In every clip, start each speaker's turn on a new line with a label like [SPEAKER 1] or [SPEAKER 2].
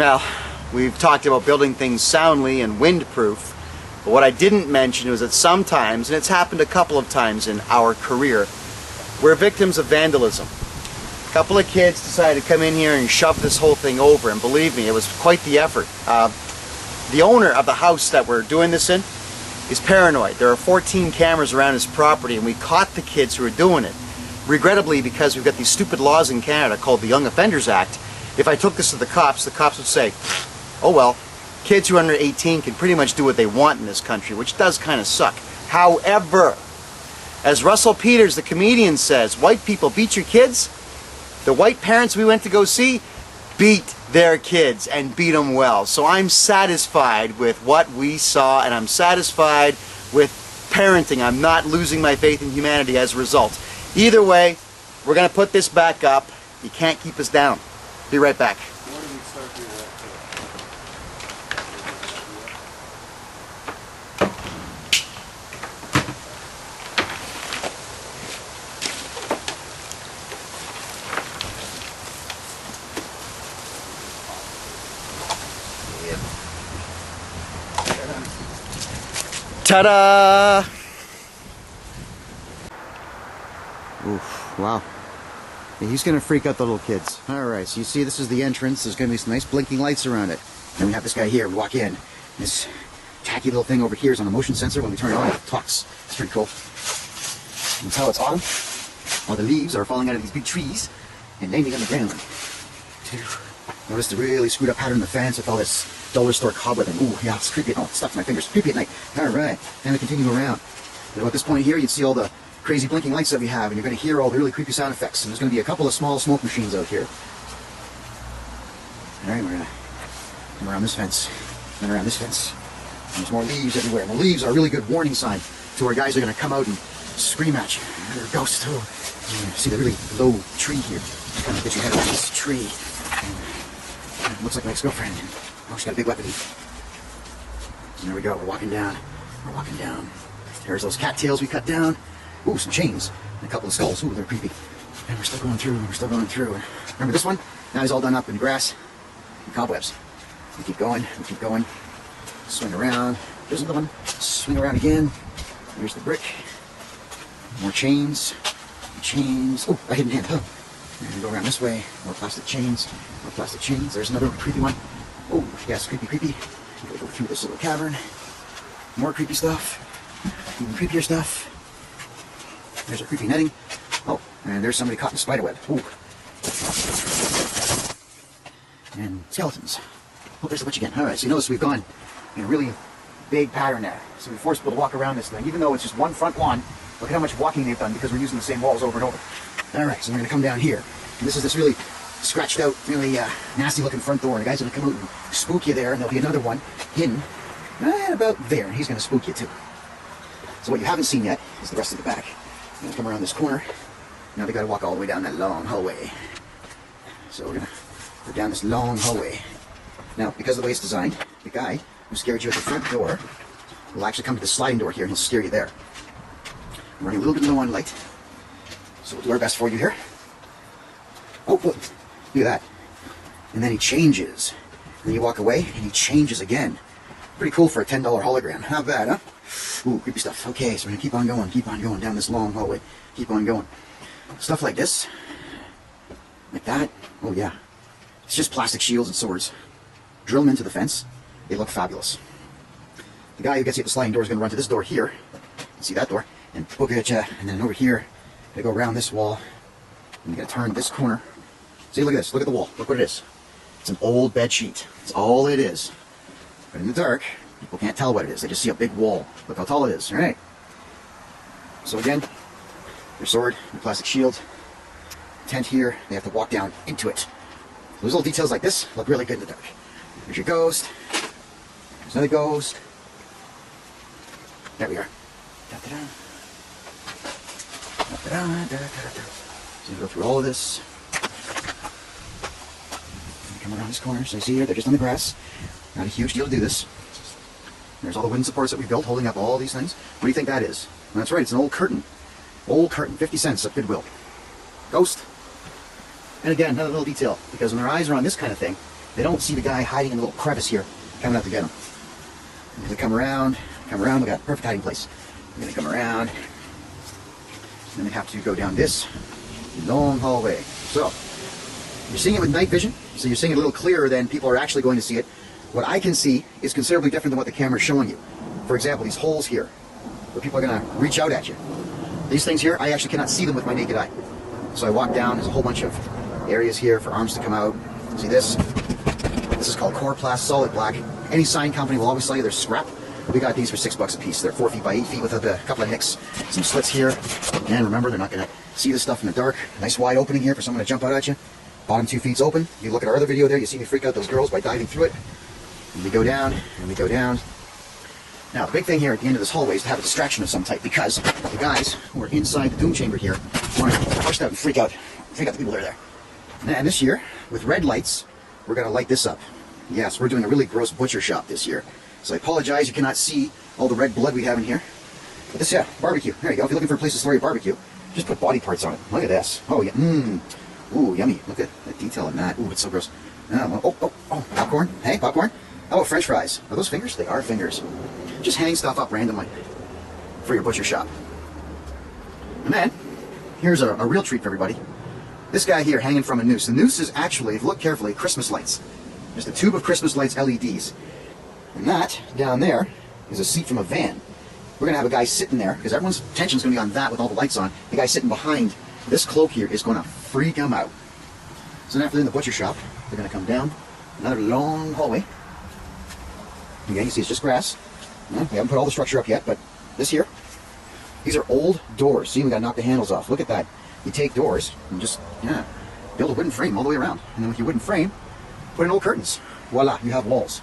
[SPEAKER 1] Now, we've talked about building things soundly and windproof, but what I didn't mention was that sometimes, and it's happened a couple of times in our career, we're victims of vandalism. A couple of kids decided to come in here and shove this whole thing over, and believe me, it was quite the effort. The owner of the house that we're doing this in is paranoid. There are 14 cameras around his property, and we caught the kids who are doing it. Regrettably, because we've got these stupid laws in Canada called the Young Offenders Act, if I took this to the cops would say, oh well, kids who are under 18 can pretty much do what they want in this country, which does kind of suck. However, as Russell Peters, the comedian, says, white people beat your kids. The white parents we went to go see beat their kids and beat them well. So I'm satisfied with what we saw, and I'm satisfied with parenting. I'm not losing my faith in humanity as a result. Either way, we're going to put this back up. You can't keep us down. Be right back. Ta-da! Oof, wow. Yeah, he's going to freak out the little kids. Alright, so you see this is the entrance. There's going to be some nice blinking lights around it. Then we have this guy here. We walk in. This tacky little thing over here is on a motion sensor. When we turn it on, it talks. It's pretty cool. You can tell it's autumn. All the leaves are falling out of these big trees and landing on the ground. Notice the really screwed up pattern in the fence with all this dollar store cobwebbing. Ooh, yeah, it's creepy. Oh, it's stuck to my fingers. Creepy at night. Alright, and we continue around. And about this point here, you'd see all the crazy blinking lights that we have, and you're going to hear all the really creepy sound effects. And there's going to be a couple of small smoke machines out here. Alright, we're going to come around this fence, and around this fence. And there's more leaves everywhere. And the leaves are a really good warning sign to where guys are going to come out and scream at you. And there are ghosts too. And see the really low tree here. Kind of get your head around this tree. And it looks like my ex-girlfriend. Oh, she's got a big weapon. And there we go. We're walking down. We're walking down. There's those cattails we cut down. Ooh, some chains. And a couple of skulls. Ooh, they're creepy. And we're still going through. We're still going through. Remember this one? Now he's all done up in grass and cobwebs. We keep going. We keep going. Swing around. There's another one. Swing around again. Here's the brick. More chains. Chains. Oh, a hidden hand. Oh. And go around this way. More plastic chains. More plastic chains. There's another creepy one. Oh, yes, creepy, creepy. We gotta go through this little cavern. More creepy stuff. Even creepier stuff. There's our creepy netting. Oh, and there's somebody caught in a spider web. Ooh. And skeletons. Oh, there's a witch again. Alright, so you notice we've gone in a really big pattern there. So we forced people to walk around this thing. Even though it's just one front lawn, look at how much walking they've done because we're using the same walls over and over. Alright, so we're going to come down here. And this is this really scratched out, really nasty looking front door. And the guy's going to come out and spook you there. And there'll be another one hidden right about there. And he's going to spook you too. So what you haven't seen yet is the rest of the back. We're going to come around this corner. Now they got to walk all the way down that long hallway. So we're going to go down this long hallway. Now, because of the way it's designed, the guy who scared you at the front door will actually come to the sliding door here and he'll scare you there. We're running a little bit low on light. So we'll do our best for you here. Oh, look at that. And then he changes. And then you walk away and he changes again. Pretty cool for a $10 hologram. How bad, huh? Ooh, creepy stuff. Okay, so we're going to keep on going down this long hallway. Keep on going. Stuff like this. Like that. Oh, yeah. It's just plastic shields and swords. Drill them into the fence. They look fabulous. The guy who gets you at the sliding door is going to run to this door here. See that door? And poke at you. And then over here, they go around this wall. And you got to turn this corner. See, look at this. Look at the wall. Look what it is. It's an old bed sheet. That's all it is. But in the dark, people can't tell what it is. They just see a big wall. Look how tall it is. All right. So again, their sword, their plastic shield, tent here. They have to walk down into it. Those little details like this look really good in the dark. There's your ghost. There's another ghost. There we are. Da-da-da. Da-da-da-da-da-da. So you go through all of this. Come around this corner. So you see here, they're just on the grass. Not a huge deal to do this. There's all the wooden supports that we built holding up all these things. What do you think that is? Well, that's right, it's an old curtain. Old curtain, 50 cents at Goodwill. Ghost. And again, another little detail, because when their eyes are on this kind of thing, they don't see the guy hiding in a little crevice here, coming out to get him. I'm going to come around, we got a perfect hiding place. I'm going to come around, and then we have to go down this long hallway. So, you're seeing it with night vision, so you're seeing it a little clearer than people are actually going to see it. What I can see is considerably different than what the camera's showing you. For example, these holes here, where people are going to reach out at you. These things here, I actually cannot see them with my naked eye. So I walk down, there's a whole bunch of areas here for arms to come out. See this? This is called Coroplast Solid Black. Any sign company will always sell you their scrap. We got these for $6 a piece. They're 4 feet by 8 feet with a couple of nicks. Some slits here. Again, remember, they're not going to see this stuff in the dark. Nice wide opening here for someone to jump out at you. Bottom 2 feet's open. You look at our other video there, you see me freak out those girls by diving through it. And we go down, and we go down. Now, the big thing here at the end of this hallway is to have a distraction of some type, because the guys who are inside the doom chamber here want to burst out and freak out the people that are there. And this year, with red lights, we're going to light this up. Yes, we're doing a really gross butcher shop this year. So I apologize, you cannot see all the red blood we have in here. But this, yeah, barbecue. There you go. If you're looking for a place to store your barbecue, just put body parts on it. Look at this. Oh, yeah. Ooh, yummy. Look at the detail in that. Ooh, it's so gross. Oh, popcorn. Hey, popcorn. How about French fries? Are those fingers? They are fingers. Just hang stuff up randomly for your butcher shop. And then, here's a real treat for everybody. This guy here hanging from a noose. The noose is actually, if you look carefully, Christmas lights. Just a tube of Christmas lights LEDs. And that, down there, is a seat from a van. We're going to have a guy sitting there, because everyone's attention's going to be on that with all the lights on. The guy sitting behind this cloak here is going to freak him out. So then after in the butcher shop, they're going to come down another long hallway. Again, you see it's just grass. We haven't put all the structure up yet, but this here, these are old doors. See, we got to knock the handles off. Look at that. You take doors and just, build a wooden frame all the way around. And then with your wooden frame, put in old curtains. Voila, you have walls.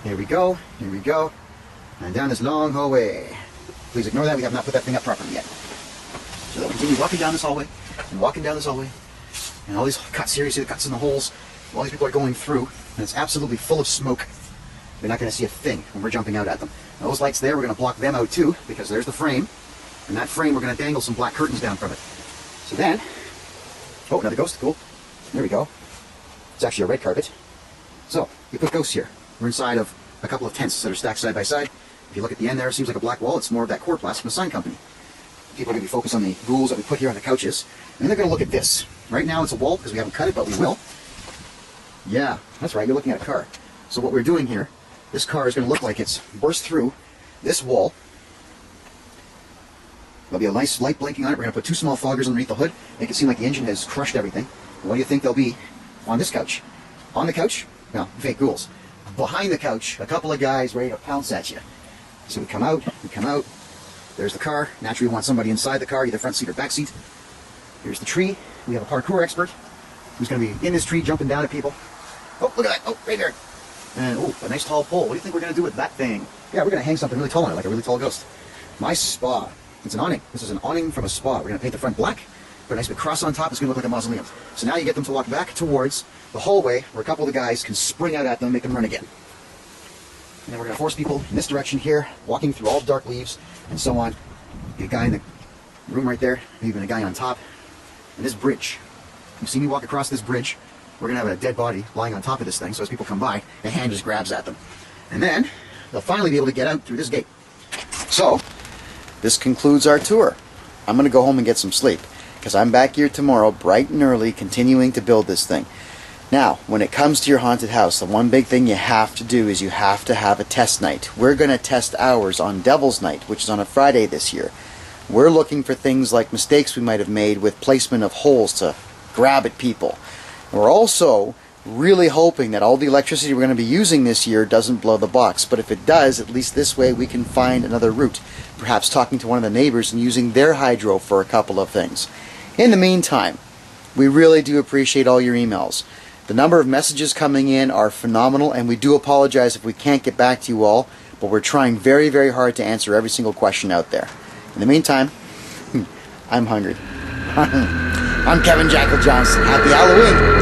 [SPEAKER 1] Here we go, and down this long hallway. Please ignore that, we have not put that thing up properly yet. So they'll continue walking down this hallway, and walking down this hallway, and all these cuts here, you see the cuts in the holes, all these people are going through, and it's absolutely full of smoke. They're not going to see a thing when we're jumping out at them. Now, those lights there, we're going to block them out too, because there's the frame, and that frame we're going to dangle some black curtains down from it. So then, oh, another ghost, cool. There we go. It's actually a red carpet. So, you put ghosts here. We're inside of a couple of tents that are stacked side by side. If you look at the end there, it seems like a black wall. It's more of that Coroplast from the sign company. People are going to be focused on the ghouls that we put here on the couches. And then they're going to look at this. Right now it's a wall because we haven't cut it, but we will. Yeah, that's right. You're looking at a car. So what we're doing here, this car is going to look like it's burst through this wall. There'll be a nice light blinking on it. We're going to put 2 small foggers underneath the hood. Make it seem like the engine has crushed everything. And what do you think they'll be on this couch? On the couch? No, fake ghouls. Behind the couch, a couple of guys ready to pounce at you. So we come out. There's the car. Naturally, we want somebody inside the car, either front seat or back seat. Here's the tree. We have a parkour expert who's going to be in this tree jumping down at people. Oh, look at that. Oh, right there. And, oh, a nice tall pole. What do you think we're going to do with that thing? Yeah, we're going to hang something really tall on it, like a really tall ghost. My spa. It's an awning. This is an awning from a spa. We're going to paint the front black, put a nice big cross on top. It's going to look like a mausoleum. So now you get them to walk back towards the hallway where a couple of the guys can spring out at them and make them run again. And then we're going to force people in this direction here, walking through all the dark leaves and so on. Get a guy in the room right there, maybe even a guy on top. And this bridge. You see me walk across this bridge, we're going to have a dead body lying on top of this thing, so as people come by, a hand just grabs at them. And then they'll finally be able to get out through this gate. So, this concludes our tour. I'm going to go home and get some sleep, because I'm back here tomorrow bright and early continuing to build this thing. Now, when it comes to your haunted house, the one big thing you have to do is you have to have a test night. We're going to test ours on Devil's Night, which is on a Friday this year. We're looking for things like mistakes we might have made with placement of holes to grab at people. We're also really hoping that all the electricity we're going to be using this year doesn't blow the box. But if it does, at least this way we can find another route. Perhaps talking to one of the neighbors and using their hydro for a couple of things. In the meantime, we really do appreciate all your emails. The number of messages coming in are phenomenal, and we do apologize if we can't get back to you all, but we're trying very, very hard to answer every single question out there. In the meantime, I'm hungry. I'm Kevin Jackal Johnston. Happy Halloween!